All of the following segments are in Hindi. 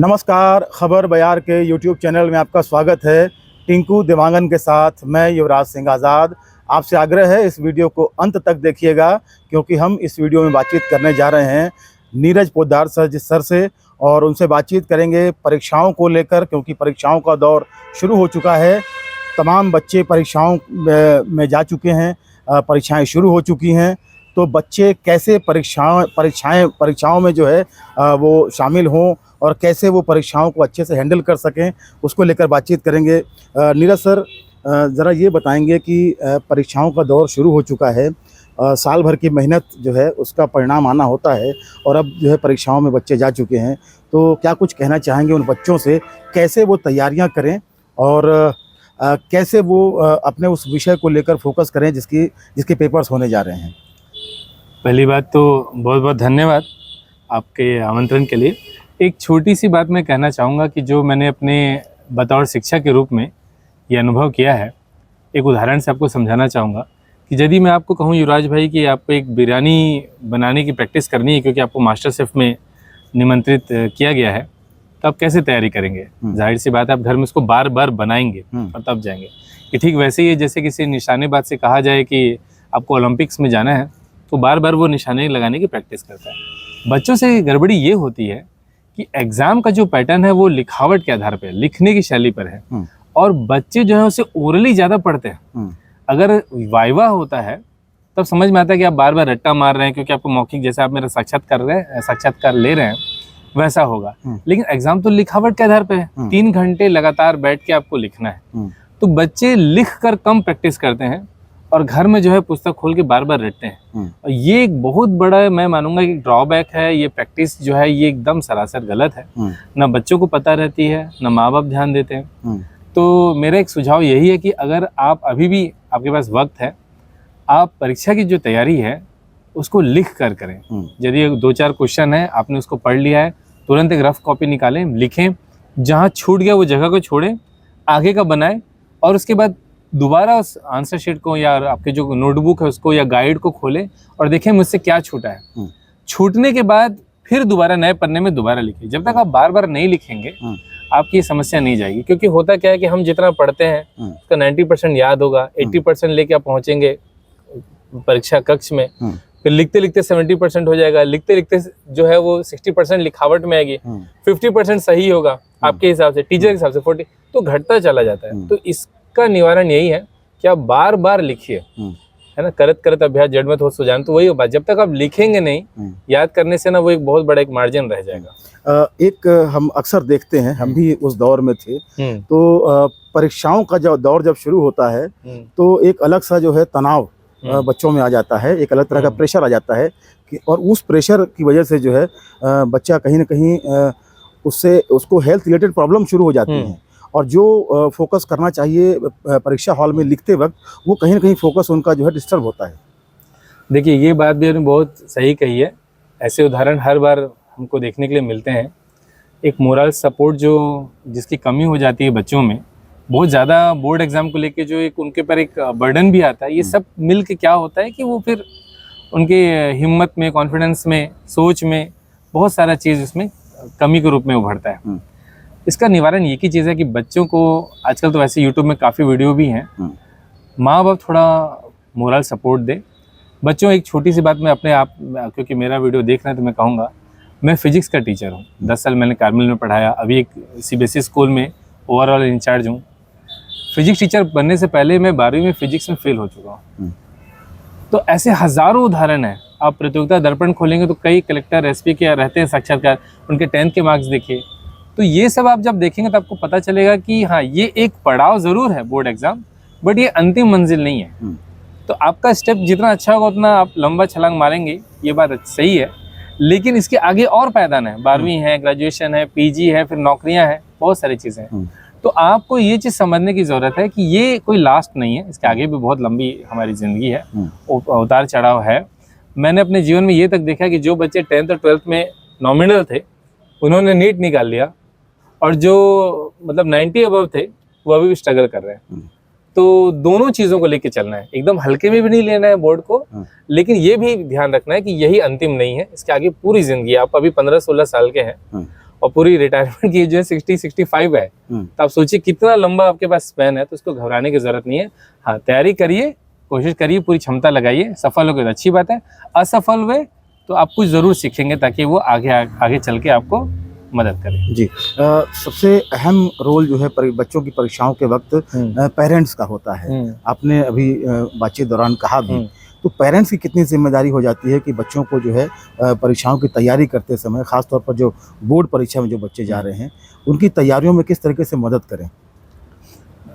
नमस्कार, खबर बयार के यूट्यूब चैनल में आपका स्वागत है। टिंकू देवांगन के साथ मैं युवराज सिंह आज़ाद। आपसे आग्रह है इस वीडियो को अंत तक देखिएगा, क्योंकि हम इस वीडियो में बातचीत करने जा रहे हैं नीरज पोद्दार सर से, और उनसे बातचीत करेंगे परीक्षाओं को लेकर, क्योंकि परीक्षाओं का दौर शुरू हो चुका है। तमाम बच्चे परीक्षाओं में जा चुके हैं, परीक्षाएं शुरू हो चुकी हैं। तो बच्चे कैसे परीक्षाओं में जो है वो शामिल हों और कैसे वो परीक्षाओं को अच्छे से हैंडल कर सकें, उसको लेकर बातचीत करेंगे। नीरज सर, ज़रा ये बताएंगे कि परीक्षाओं का दौर शुरू हो चुका है, साल भर की मेहनत जो है उसका परिणाम आना होता है, और अब जो है परीक्षाओं में बच्चे जा चुके हैं। तो क्या कुछ कहना चाहेंगे उन बच्चों से, कैसे वो तैयारियां करें और कैसे वो अपने उस विषय को लेकर फोकस करें जिसके पेपर्स होने जा रहे हैं? पहली बात तो बहुत बहुत धन्यवाद आपके आमंत्रण के लिए। एक छोटी सी बात मैं कहना चाहूँगा कि जो मैंने अपने बतौर शिक्षक के रूप में ये अनुभव किया है, एक उदाहरण से आपको समझाना चाहूँगा कि यदि मैं आपको कहूँ युवराज भाई कि आपको एक बिरयानी बनाने की प्रैक्टिस करनी है, क्योंकि आपको मास्टर शेफ़ में निमंत्रित किया गया है, तो आप कैसे तैयारी करेंगे? जाहिर सी बात है, आप घर में उसको बार बार बनाएंगे और तब जाएंगे। कि ठीक वैसे ही है, जैसे किसी निशानेबाज से कहा जाए कि आपको ओलंपिक्स में जाना है, तो बार बार वो निशाने लगाने की प्रैक्टिस करता है। बच्चों से गड़बड़ी ये होती है कि एग्ज़ाम का जो पैटर्न है वो लिखावट के आधार पर, लिखने की शैली पर है, और बच्चे जो है उसे ओरली ज़्यादा पढ़ते हैं। अगर वाइवा होता है तब समझ में आता है कि आप बार बार रट्टा मार रहे हैं, क्योंकि आपको मौखिक, जैसे आप मेरा साक्षात्कार ले रहे हैं वैसा होगा। लेकिन एग्जाम तो लिखावट के आधार पे है, 3 घंटे लगातार बैठ के आपको लिखना है। तो बच्चे लिख कर कम प्रैक्टिस करते हैं और घर में जो है पुस्तक खोल के बार बार रटते हैं। और ये एक बहुत बड़ा, मैं मानूंगा कि ड्रॉबैक है। ये प्रैक्टिस जो है ये एकदम सरासर गलत है। ना बच्चों को पता रहती है, ना माँ बाप ध्यान देते हैं। तो मेरा एक सुझाव यही है कि अगर आप अभी भी आपके पास वक्त है, आप परीक्षा की जो तैयारी है उसको लिख कर करें। यदि 2-4 क्वेश्चन है, आपने उसको पढ़ लिया है, तुरंत एक रफ कॉपी निकालें, लिखें, जहाँ छूट गया वो जगह को छोड़ें, आगे का बनाएं, और उसके बाद दोबारा उस आंसर शीट को या आपके जो नोटबुक है उसको या गाइड को खोलें और देखें मुझसे क्या छूटा है। छूटने के बाद फिर दोबारा नए पन्ने में दोबारा लिखिए। जब तक आप बार बार नहीं लिखेंगे आपकी ये समस्या नहीं जाएगी। क्योंकि होता क्या है कि हम जितना पढ़ते हैं उसका 90% याद होगा, 80% लेके आप पहुंचेंगे परीक्षा कक्ष में, फिर लिखते लिखते 70% हो जाएगा, लिखते लिखते जो है वो 60% लिखावट में आएगी, 50% सही होगा आपके हिसाब से, टीचर के हिसाब से 40, तो घटता चला जाता है। तो इसका निवारण यही है कि आप बार बार लिखिए, है ना। करत करत अभ्यास जड़मत हो सुजान। तो वही बात, जब तक आप लिखेंगे नहीं, याद करने से ना वो एक बहुत बड़ा एक मार्जिन रह जाएगा। एक हम अक्सर देखते हैं, हम भी उस दौर में थे, तो परीक्षाओं का जो दौर जब शुरू होता है तो एक अलग सा जो है तनाव बच्चों में आ जाता है, एक अलग तरह का प्रेशर आ जाता है कि, और उस प्रेशर की वजह से जो है बच्चा कहीं ना कहीं उसको हेल्थ रिलेटेड प्रॉब्लम शुरू हो जाती हैं, और जो फोकस करना चाहिए परीक्षा हॉल में लिखते वक्त, वो कहीं ना कहीं फोकस उनका जो है डिस्टर्ब होता है। देखिए, ये बात भी आपने बहुत सही कही है। ऐसे उदाहरण हर बार हमको देखने के लिए मिलते हैं। एक मोरल सपोर्ट जिसकी कमी हो जाती है बच्चों में, बहुत ज़्यादा बोर्ड एग्जाम को लेके जो एक उनके पर एक बर्डन भी आता है, ये सब मिल के क्या होता है कि वो फिर उनके हिम्मत में, कॉन्फिडेंस में, सोच में बहुत सारा चीज़ उसमें कमी के रूप में उभरता है। इसका निवारण एक ही चीज़ है कि बच्चों को, आजकल तो वैसे यूट्यूब में काफ़ी वीडियो भी हैं, माँ बाप थोड़ा मोरल सपोर्ट दे बच्चों। एक छोटी सी बात मैं अपने आप, क्योंकि मेरा वीडियो देख रहे हैं तो मैं कहूँगा, मैं फिजिक्स का टीचर हूँ, 10 साल मैंने कार्मेल में पढ़ाया, अभी एक CBSE स्कूल में ओवरऑल इंचार्ज हूँ। फिजिक्स टीचर बनने से पहले मैं 12वीं में फिजिक्स में फेल हो चुका हूँ। तो ऐसे हज़ारों उदाहरण हैं। आप प्रतियोगिता दर्पण खोलेंगे तो कई कलेक्टर, SP के रहते हैं साक्षात्कार, उनके 10th के मार्क्स देखिए। तो ये सब आप जब देखेंगे तो आपको पता चलेगा कि हाँ, ये एक पड़ाव ज़रूर है बोर्ड एग्ज़ाम, बट ये अंतिम मंजिल नहीं है। तो आपका स्टेप जितना अच्छा होगा उतना आप लंबा छलांग मारेंगे, ये बात सही है। लेकिन इसके आगे और पायदान है, 12वीं है, ग्रेजुएशन है, PG है, फिर नौकरियाँ हैं, बहुत सारी चीज़ें हैं। तो आपको ये चीज़ समझने की ज़रूरत है कि ये कोई लास्ट नहीं है, इसके आगे भी बहुत लंबी हमारी ज़िंदगी है, उतार चढ़ाव है। मैंने अपने जीवन में ये तक देखा कि जो बच्चे 10th और 12th में नॉमिनल थे, उन्होंने नीट निकाल लिया, और जो मतलब 90 अबव थे वो अभी भी स्ट्रगल कर रहे हैं। तो दोनों चीज़ों को लेके चलना है, एकदम हल्के में भी नहीं लेना है बोर्ड को, लेकिन ये भी ध्यान रखना है कि यही अंतिम नहीं है, इसके आगे पूरी ज़िंदगी। आप अभी 15-16 साल के हैं, और पूरी रिटायरमेंट की एज जो है 60-65 है, तो आप सोचिए कितना लंबा आपके पास स्पैन है। तो उसको घबराने की जरूरत नहीं है। हाँ, तैयारी करिए, कोशिश करिए, पूरी क्षमता लगाइए। सफल हो गए तो अच्छी बात है, असफल हुए तो आप कुछ ज़रूर सीखेंगे ताकि वो आगे चल के आपको मदद करे। जी। सबसे अहम रोल जो है बच्चों की परीक्षाओं के वक्त पेरेंट्स का होता है। आपने अभी बातचीत दौरान कहा भी, तो पेरेंट्स की कितनी जिम्मेदारी हो जाती है कि बच्चों को जो है परीक्षाओं की तैयारी करते समय, ख़ासतौर पर जो बोर्ड परीक्षा में जो बच्चे जा रहे हैं, उनकी तैयारियों में किस तरीके से मदद करें?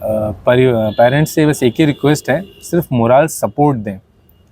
पेरेंट्स से बस एक ही रिक्वेस्ट है, सिर्फ मोरल सपोर्ट दें,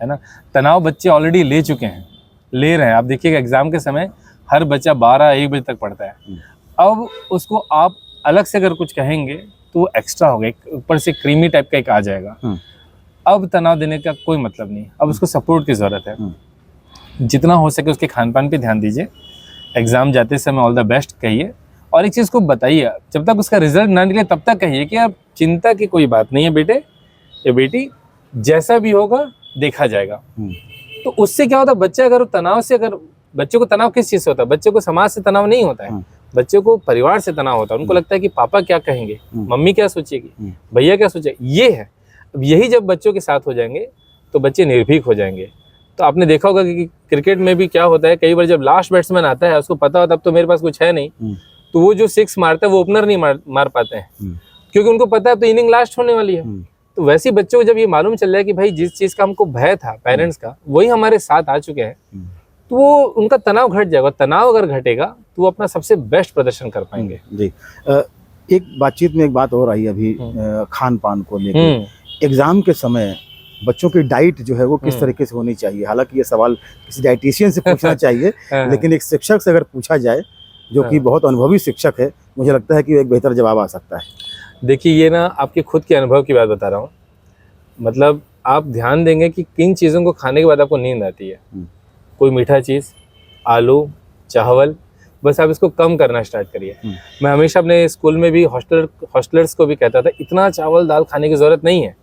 है ना। तनाव बच्चे ऑलरेडी ले चुके हैं, ले रहे हैं। आप देखिएगा एग्ज़ाम के समय हर बच्चा 12-1 बजे तक पढ़ता है। अब उसको आप अलग से अगर कुछ कहेंगे तो वो एक्स्ट्रा हो गया, ऊपर से क्रीमी टाइप का एक आ जाएगा। अब तनाव देने का कोई मतलब नहीं, अब उसको सपोर्ट की ज़रूरत है। जितना हो सके उसके खान पान पे ध्यान दीजिए। एग्ज़ाम जाते समय ऑल द बेस्ट कहिए, और एक चीज़ को बताइए, जब तक उसका रिजल्ट ना निकले तब तक कहिए कि आप चिंता की कोई बात नहीं है बेटे या बेटी, जैसा भी होगा देखा जाएगा। तो उससे क्या होता है, बच्चा अगर तनाव से, अगर बच्चे को तनाव किस चीज़ से होता है, बच्चे को समाज से तनाव नहीं होता है, बच्चे को परिवार से तनाव होता है। उनको लगता है कि पापा क्या कहेंगे, मम्मी क्या सोचेगी, भैया क्या सोचेगी, ये है। अब यही जब बच्चों के साथ हो जाएंगे तो बच्चे निर्भीक हो जाएंगे। तो आपने देखा होगा कि क्रिकेट में भी क्या होता है, कई बार जब लास्ट बैट्समैन आता है उसको पता होता है अब तो मेरे पास कुछ है नहीं, तो वो जो 6 मारता है वो ओपनर नहीं मार पाते हैं, क्योंकि उनको पता है अब तो इनिंग लास्ट होने वाली है। तो वैसे ही बच्चों को जब ये मालूम चल जाए कि भाई जिस चीज़ का हमको भय था पेरेंट्स का, वही हमारे साथ आ चुके हैं, तो वो उनका तनाव घट जाएगा। तनाव अगर घटेगा तो वो अपना सबसे बेस्ट प्रदर्शन कर पाएंगे। जी। एक बातचीत में एक बात और आई अभी, खान पान को लेकर। एग्ज़ाम के समय बच्चों की डाइट जो है वो किस तरीके से होनी चाहिए? हालांकि ये सवाल किसी डाइटिशियन से पूछना चाहिए, लेकिन एक शिक्षक से अगर पूछा जाए जो कि बहुत अनुभवी शिक्षक है, मुझे लगता है कि एक बेहतर जवाब आ सकता है। देखिए, ये ना आपके खुद के अनुभव की बात बता रहा हूँ। मतलब आप ध्यान देंगे कि किन चीज़ों को खाने के बाद आपको नींद आती है। कोई मीठा चीज़, आलू, चावल, बस आप इसको कम करना स्टार्ट करिए। मैं हमेशा अपने स्कूल में भी हॉस्टलर्स को भी कहता था, इतना चावल दाल खाने की ज़रूरत नहीं है,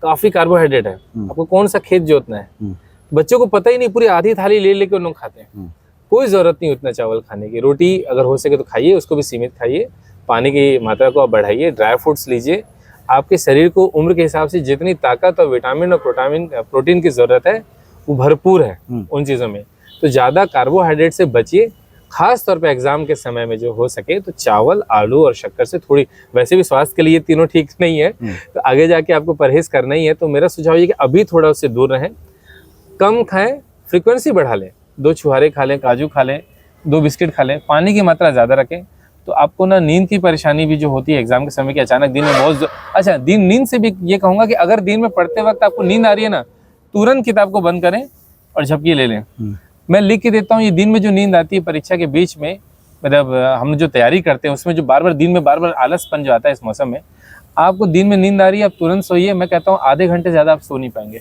काफ़ी कार्बोहाइड्रेट है, आपको कौन सा खेत जोतना है। बच्चों को पता ही नहीं, पूरी आधी थाली ले लेके उन लोग खाते हैं। कोई ज़रूरत नहीं उतना चावल खाने की। रोटी अगर हो सके तो खाइए, उसको भी सीमित खाइए। पानी की मात्रा को आप बढ़ाइए, ड्राई फ्रूट्स लीजिए। आपके शरीर को उम्र के हिसाब से जितनी ताकत और विटामिन और प्रोटीन की ज़रूरत है वो भरपूर है उन चीज़ों में। तो ज़्यादा कार्बोहाइड्रेट से बचिए, खास तौर पे एग्जाम के समय में जो हो सके तो चावल, आलू और शक्कर से थोड़ी, वैसे भी स्वास्थ्य के लिए तीनों ठीक नहीं है, तो आगे जाके आपको परहेज करना ही है। तो मेरा सुझाव ये कि अभी थोड़ा उससे दूर रहें, कम खाएं, फ्रीक्वेंसी बढ़ा लें। 2 छुहारे खा लें, काजू खा लें, 2 बिस्किट खा लें, पानी की मात्रा ज़्यादा रखें। तो आपको ना नींद की परेशानी भी जो होती है एग्जाम के समय की, अचानक दिन में बहुत अच्छा नींद से भी ये कहूँगा कि अगर दिन में पढ़ते वक्त आपको नींद आ रही है ना, तुरंत किताब को बंद करें और झपकी ले लें। मैं लिख के देता हूँ, ये दिन में जो नींद आती है परीक्षा के बीच में, मतलब हम जो तैयारी करते हैं उसमें जो दिन में बार बार आलसपन जो आता है इस मौसम में, आपको दिन में नींद आ रही है, आप तुरंत सोइए। मैं कहता हूँ आधे घंटे ज़्यादा आप सो नहीं पाएंगे,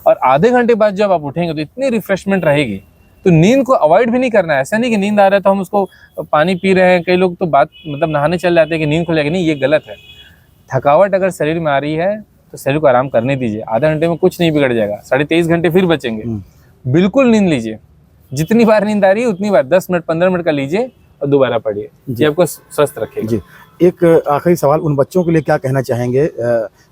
और आधे घंटे बाद जब आप उठेंगे तो इतनी रिफ्रेशमेंट रहेगी। तो नींद को अवॉइड भी नहीं करना है। ऐसा नहीं कि नींद आ रहा है तो हम उसको पानी पी रहे हैं, कई लोग तो बात मतलब नहाने चल जाते हैं कि नींद खुल जाएगी, नहीं, ये गलत है। थकावट अगर शरीर में आ रही है तो शरीर को आराम करने दीजिए, आधे घंटे में कुछ नहीं बिगड़ जाएगा, 23.5 घंटे फिर बचेंगे। बिल्कुल नींद लीजिए, जितनी बार नींद आ रही है उतनी बार, 10 मिनट 15 मिनट का लीजिए और दोबारा पढ़िए, ये आपको स्वस्थ रखेगा। जी, एक आखिरी सवाल, उन बच्चों के लिए क्या कहना चाहेंगे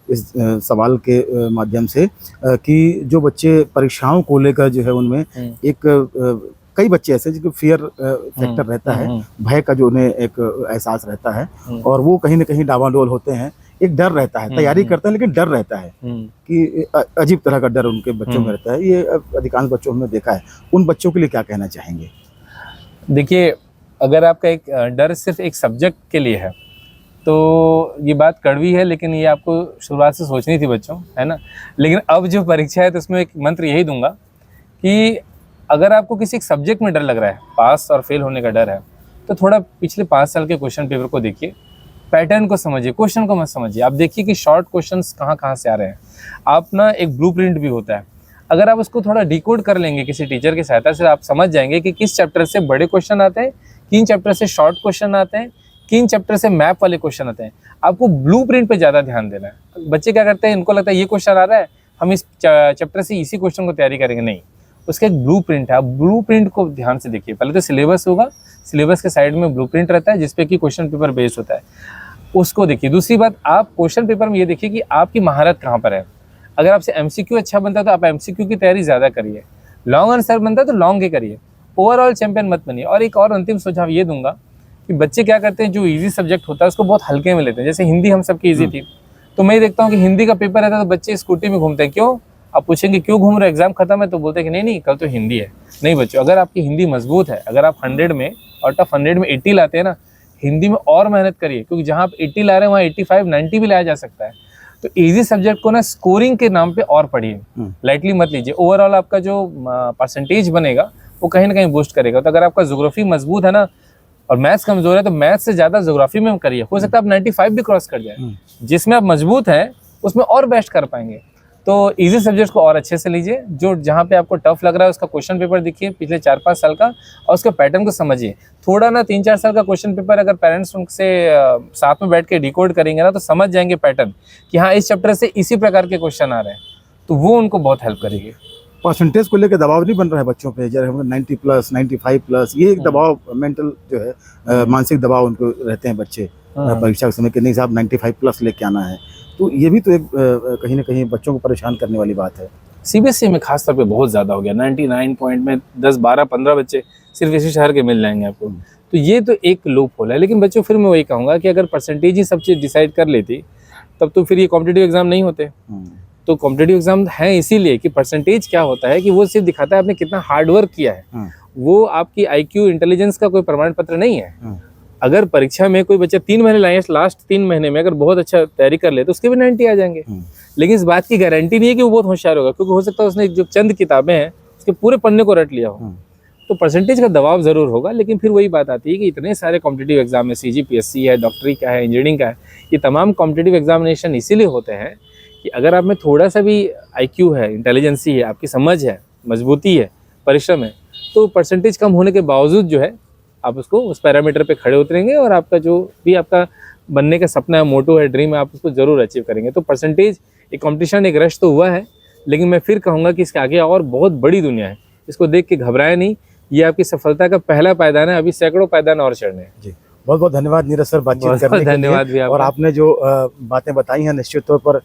इस सवाल के माध्यम से, कि जो बच्चे परीक्षाओं को लेकर जो है उनमें एक कई बच्चे ऐसे जिनको फियर फैक्टर रहता है, भय का जो उन्हें एक एहसास रहता है, और वो कहीं ना कहीं डावाडोल होते हैं, एक डर रहता है, तैयारी करते हैं लेकिन डर रहता है कि अजीब तरह का डर उनके बच्चों में रहता है। ये अधिकांश बच्चों में देखा है। उन बच्चों के लिए क्या कहना चाहेंगे? देखिए, अगर आपका एक डर सिर्फ एक सब्जेक्ट के लिए है तो ये बात कड़वी है, लेकिन ये आपको शुरुआत से सोचनी थी बच्चों, है ना। लेकिन अब जो परीक्षा है तो उसमें एक मंत्र यही दूंगा कि अगर आपको किसी एक सब्जेक्ट में डर लग रहा है, पास और फेल होने का डर है, तो थोड़ा पिछले 5 साल के क्वेश्चन पेपर को देखिए, पैटर्न को समझिए, क्वेश्चन को मत समझिए। आप देखिए कि शॉर्ट क्वेश्चंस कहाँ से आ रहे हैं। आप ना एक ब्लूप्रिंट भी होता है, अगर आप उसको थोड़ा डिकोड कर लेंगे किसी टीचर की सहायता से, आप समझ जाएंगे कि किस चैप्टर से बड़े क्वेश्चन आते हैं, किन चैप्टर से शॉर्ट क्वेश्चन आते हैं, किन चैप्टर से मैप वाले क्वेश्चन आते हैं। आपको ब्लूप्रिंट पे ज़्यादा ध्यान देना है। बच्चे क्या करते हैं, इनको लगता है ये क्वेश्चन आ रहा है, हम इस चैप्टर से इसी क्वेश्चन को तैयारी करेंगे, नहीं, उसका एक ब्लूप्रिंट है। आप ब्लूप्रिंट को ध्यान से देखिए। पहले तो सिलेबस होगा, सिलेबस के साइड में ब्लूप्रिंट रहता है जिसपे कि क्वेश्चन पेपर बेस्ड होता है, उसको देखिए। दूसरी बात, आप क्वेश्चन पेपर में ये देखिए कि आपकी महारत कहाँ पर है। अगर आपसे एमसीक्यू अच्छा बनता है तो आप एमसीक्यू की तैयारी ज़्यादा करिए, लॉन्ग आंसर बनता है तो लॉन्ग के करिए, ओवरऑल चैंपियन मत बनिए। और एक और अंतिम सुझाव ये दूंगा कि बच्चे क्या करते हैं, जो इजी सब्जेक्ट होता है उसको बहुत हल्के में लेते हैं। जैसे हिंदी हम सबकी इजी थी, तो मैं देखता हूँ कि हिंदी का पेपर रहता है तो बच्चे स्कूटी में घूमते हैं। क्यों? आप पूछेंगे क्यों घूम रहे, एग्जाम खत्म है, तो बोलते हैं कि नहीं कल तो हिंदी है। नहीं बच्चों, अगर आपकी हिंदी मजबूत है, अगर आप 100 में आउट ऑफ 100 में 80 लाते हैं ना, हिंदी में और मेहनत करिए, क्योंकि जहाँ आप 80 ला रहे हैं वहाँ 85 90 भी लाया जा सकता है। तो इजी सब्जेक्ट को ना स्कोरिंग के नाम पे और पढ़िए, लाइटली मत लीजिए। ओवरऑल आपका जो परसेंटेज बनेगा वो कहीं ना कहीं बूस्ट करेगा। तो अगर आपका ज्योग्राफी मजबूत है ना और मैथ्स कमजोर है तो मैथ्स से ज्यादा ज्योग्राफी में करिए, हो सकता है आप 95 भी क्रॉस कर जाए। जिसमें आप मजबूत हैं उसमें और बेस्ट कर पाएंगे। तो इजी सब्जेक्ट्स को और अच्छे से लीजिए। जो जहाँ पे आपको टफ लग रहा है उसका क्वेश्चन पेपर देखिए पिछले 4-5 साल का, और उसके पैटर्न को समझिए। थोड़ा ना 3-4 साल का क्वेश्चन पेपर अगर पेरेंट्स उनसे साथ में बैठ के डिकोड करेंगे ना तो समझ जाएंगे पैटर्न कि हाँ इस चैप्टर से इसी प्रकार के क्वेश्चन आ रहे हैं, तो वो उनको बहुत हेल्प करेगी। परसेंटेज को लेकर दबाव नहीं बन रहा है बच्चों पे, जैसे 90+, 95+, ये एक दबाव मेंटल जो है मानसिक दबाव उनको रहते हैं बच्चे परीक्षा के समय कि नहीं साहब 95+ लेके आना है। तो ये भी तो एक कहीं ना कहीं बच्चों को परेशान करने वाली बात है। सीबीएसई में खासतौर पे बहुत ज़्यादा हो गया। 99 पॉइंट में 10, 12, 15 बच्चे सिर्फ इसी शहर के मिल जाएंगे आपको। तो ये तो एक लूप होल है। लेकिन बच्चों फिर मैं वही कहूँगा कि अगर परसेंटेज ही सब चीज़ डिसाइड कर लेती तब तो फिर ये कॉम्पिटिटिव एग्जाम नहीं होते। तो कॉम्पिटिटिव एग्जाम है इसीलिए कि परसेंटेज क्या होता है कि वो सिर्फ दिखाता है आपने कितना हार्ड वर्क किया है, वो आपकी IQ इंटेलिजेंस का कोई प्रमाण पत्र नहीं है। अगर परीक्षा में कोई बच्चा 3 महीने लाए, लास्ट 3 महीने में अगर बहुत अच्छा तैयारी कर ले तो उसके भी 90 आ जाएंगे। लेकिन इस बात की गारंटी नहीं है कि वो बहुत होशियार होगा, क्योंकि हो सकता है उसने जो चंद किताबें हैं उसके पूरे पन्ने को रट लिया हो। तो परसेंटेज का दबाव जरूर होगा। लेकिन फिर वही बात आती है कि इतने सारे कॉम्पिटिटिव एग्जाम है, CGPSC है, डॉक्टरी का है, इंजीनियरिंग का है, ये तमाम कॉम्पिटिटिव एग्जामिनेशन इसीलिए होते हैं कि अगर आप में थोड़ा सा भी IQ है, इंटेलिजेंसी है, आपकी समझ है, मजबूती है, परिश्रम है, तो परसेंटेज कम होने के बावजूद जो है आप उसको उस पैरामीटर पे खड़े उतरेंगे और आपका जो भी आपका बनने का सपना है, मोटो है, ड्रीम है, आप उसको जरूर अचीव करेंगे। तो परसेंटेज एक कंपटीशन, एक रश तो हुआ है, लेकिन मैं फिर कहूँगा कि इसके आगे और बहुत बड़ी दुनिया है। इसको देख के घबराए नहीं, ये आपकी सफलता का पहला पायदान है, अभी सैकड़ों पायदान और चढ़ने हैं। जी, बहुत बहुत धन्यवाद नीरज सर बातचीत करने के लिए। धन्यवाद भी आपका। और आपने जो बातें बताई हैं निश्चित तौर पर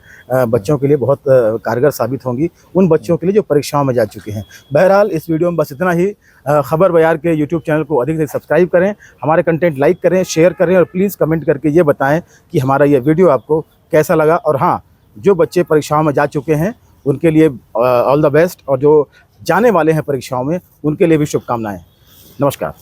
बच्चों के लिए बहुत कारगर साबित होंगी, उन बच्चों के लिए जो परीक्षाओं में जा चुके हैं। बहरहाल इस वीडियो में बस इतना ही। खबर बयार के YouTube चैनल को अधिक से अधिक सब्सक्राइब करें, हमारे कंटेंट लाइक करें, शेयर करें और प्लीज़ कमेंट करके ये बताएं कि हमारा ये वीडियो आपको कैसा लगा। और हाँ, जो बच्चे परीक्षाओं में जा चुके हैं उनके लिए ऑल द बेस्ट, और जो जाने वाले हैं परीक्षाओं में उनके लिए भी शुभकामनाएँ। नमस्कार।